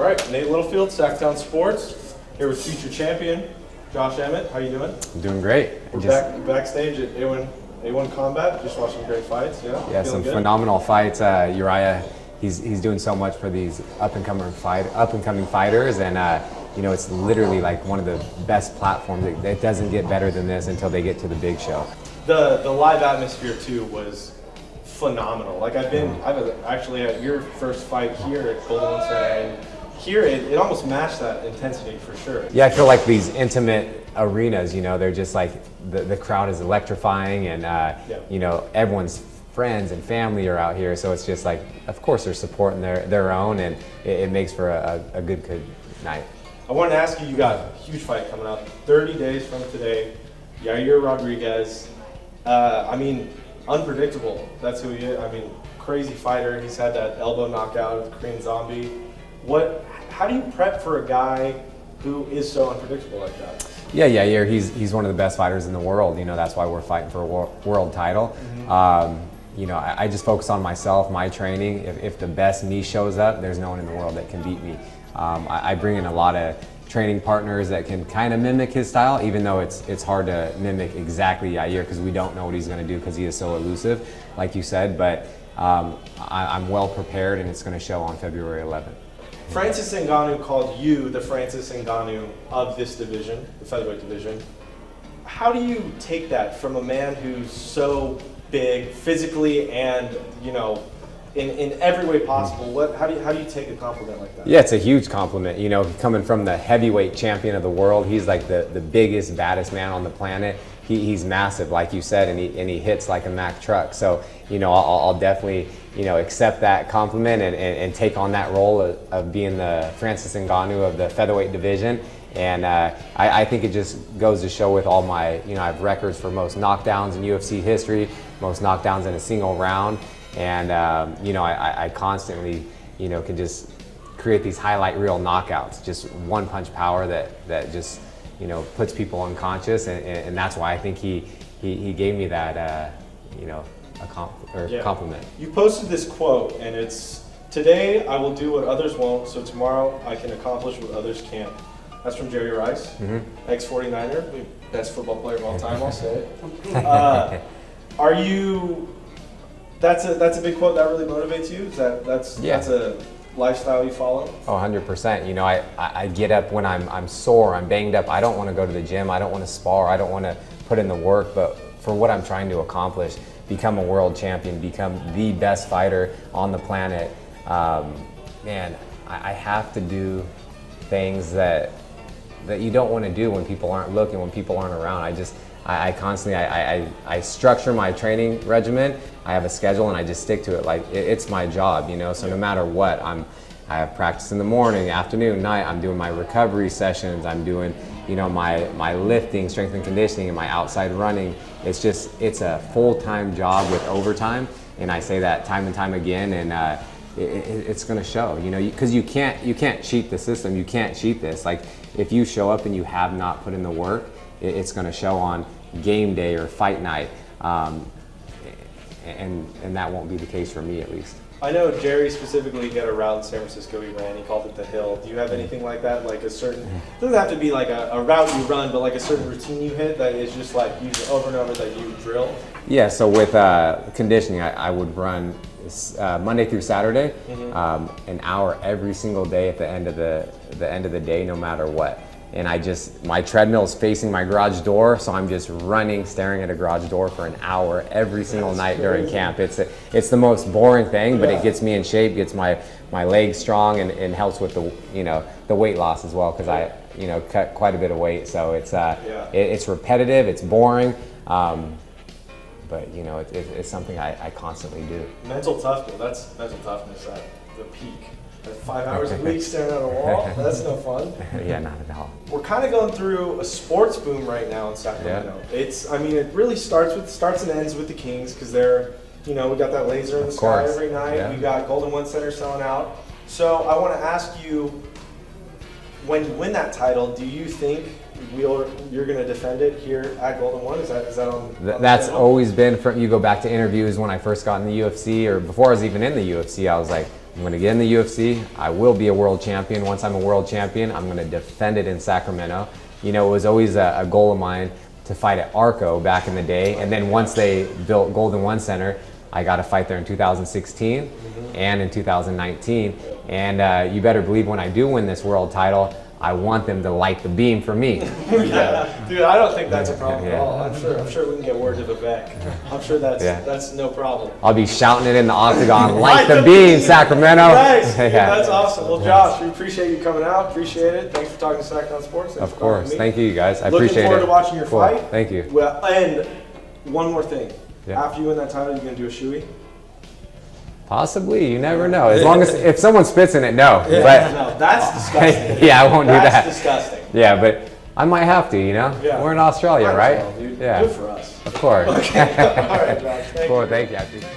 All right, Nate Littlefield, Sactown Sports, here with future champion Josh Emmett. How you doing? I'm doing great. We're backstage at A1 Combat. Just watching great fights. Yeah, some phenomenal fights. Uriah, he's doing so much for these up and coming fighters, and it's literally like one of the best platforms. It doesn't get better than this until they get to the big show. The live atmosphere too was phenomenal. Like I was actually at your first fight here at Golden Center, and here it almost matched that intensity for sure. Yeah, I feel like these intimate arenas, they're just like the crowd is electrifying, and everyone's friends and family are out here, so it's just like, of course they're supporting their own, and it makes for a good night. I wanted to ask you got a huge fight coming up 30 days from today. Yair Rodriguez, unpredictable. That's who he is. Crazy fighter. He's had that elbow knockout of the Korean Zombie. How do you prep for a guy who is so unpredictable like that? Yeah, Yair, he's one of the best fighters in the world. That's why we're fighting for a world title. Mm-hmm. I just focus on myself, my training. If the best me shows up, there's no one in the world that can beat me. I bring in a lot of training partners that can kind of mimic his style, even though it's hard to mimic exactly Yair because we don't know what he's going to do because he is so elusive, like you said. But I'm well prepared, and it's going to show on February 11th. Francis Ngannou called you the Francis Ngannou of this division, the featherweight division. How do you take that from a man who's so big physically and in every way possible? How do you take a compliment like that? Yeah, it's a huge compliment. Coming from the heavyweight champion of the world, he's like the biggest, baddest man on the planet. He's massive, like you said, and he hits like a Mack truck. So I'll definitely accept that compliment and take on that role of being the Francis Ngannou of the featherweight division. And I think it just goes to show with all my I have records for most knockdowns in UFC history, most knockdowns in a single round. And I constantly can just create these highlight reel knockouts, just one punch power that just puts people unconscious, and that's why I think he gave me that compliment. You posted this quote, and it's, "Today I will do what others won't, so tomorrow I can accomplish what others can't." That's from Jerry Rice, mm-hmm. ex-49er, best football player of all time. I'll say it. That's a big quote that really motivates you? That's a lifestyle you follow? Oh, 100%. I get up when I'm sore, I'm banged up. I don't want to go to the gym. I don't want to spar. I don't want to put in the work. But for what I'm trying to accomplish, become a world champion, become the best fighter on the planet, I have to do things that you don't want to do when people aren't looking, when people aren't around. I constantly structure my training regimen. I have a schedule and I just stick to it. Like it's my job, so no matter what, I have practice in the morning, afternoon, night. I'm doing my recovery sessions. I'm doing my lifting, strength and conditioning, and my outside running. It's a full-time job with overtime, and I say that time and time again, and it's going to show, because you can't cheat the system. You can't cheat this. Like if you show up and you have not put in the work, it's going to show on game day or fight night, and that won't be the case for me, at least. I know Jerry specifically got a route in San Francisco he ran. He called it the Hill. Do you have anything like that? Like a certain, it doesn't have to be like a route you run, but like a certain routine you hit that is just like used over and over that you drill? Yeah. So with conditioning, I would run Monday through Saturday, mm-hmm. An hour every single day at the end of the day, no matter what. And my treadmill is facing my garage door, so I'm just running, staring at a garage door for an hour every single night during camp. It's the most boring thing, but it gets me in shape, gets my legs strong, and helps with the weight loss as well, because I cut quite a bit of weight. So it's repetitive, it's boring, but it's something I constantly do. Mental toughness. That's mental toughness at the peak. 5 hours a week staring at a wall, that's no fun. Yeah, not at all. We're kind of going through a sports boom right now in Sacramento. Yeah. It really starts and ends with the Kings, because they're, we got that laser in the sky every night. Yeah. We got Golden One Center selling out. So I want to ask you, when you win that title, do you think you're going to defend it here at Golden One? Is that on? That's always been from, you go back to interviews when I first got in the UFC, or before I was even in the UFC, I was like, I'm going to get in the UFC, I will be a world champion. Once I'm a world champion, I'm going to defend it in Sacramento. You know, it was always a goal of mine to fight at Arco back in the day, and then once they built Golden One Center, I got to fight there in 2016 and in 2019, and you better believe when I do win this world title, I want them to light the beam for me. Yeah, dude, I don't think that's a problem at all. I'm sure we can get word to Vivek. I'm sure that's no problem. I'll be shouting it in the octagon, light the beam, Sacramento. Nice, dude, that's awesome. Well, Josh, we appreciate you coming out. Appreciate it. Thanks for talking to Sactown Sports. Thanks of course. Thank you, guys. I Looking appreciate it. Looking forward to watching your fight. Thank you. Well, and one more thing. Yeah. After you win that title, you're going to do a shoey? Possibly, you never know. As long as if someone spits in it, no. Yeah, but no, that's disgusting. yeah, I won't do that. That's disgusting. Yeah, but I might have to. You know, yeah. We're in Australia, Might right? as well, dude. Yeah, Good for us. Of course. Okay. All right, Josh. Thank cool. you. Thank you.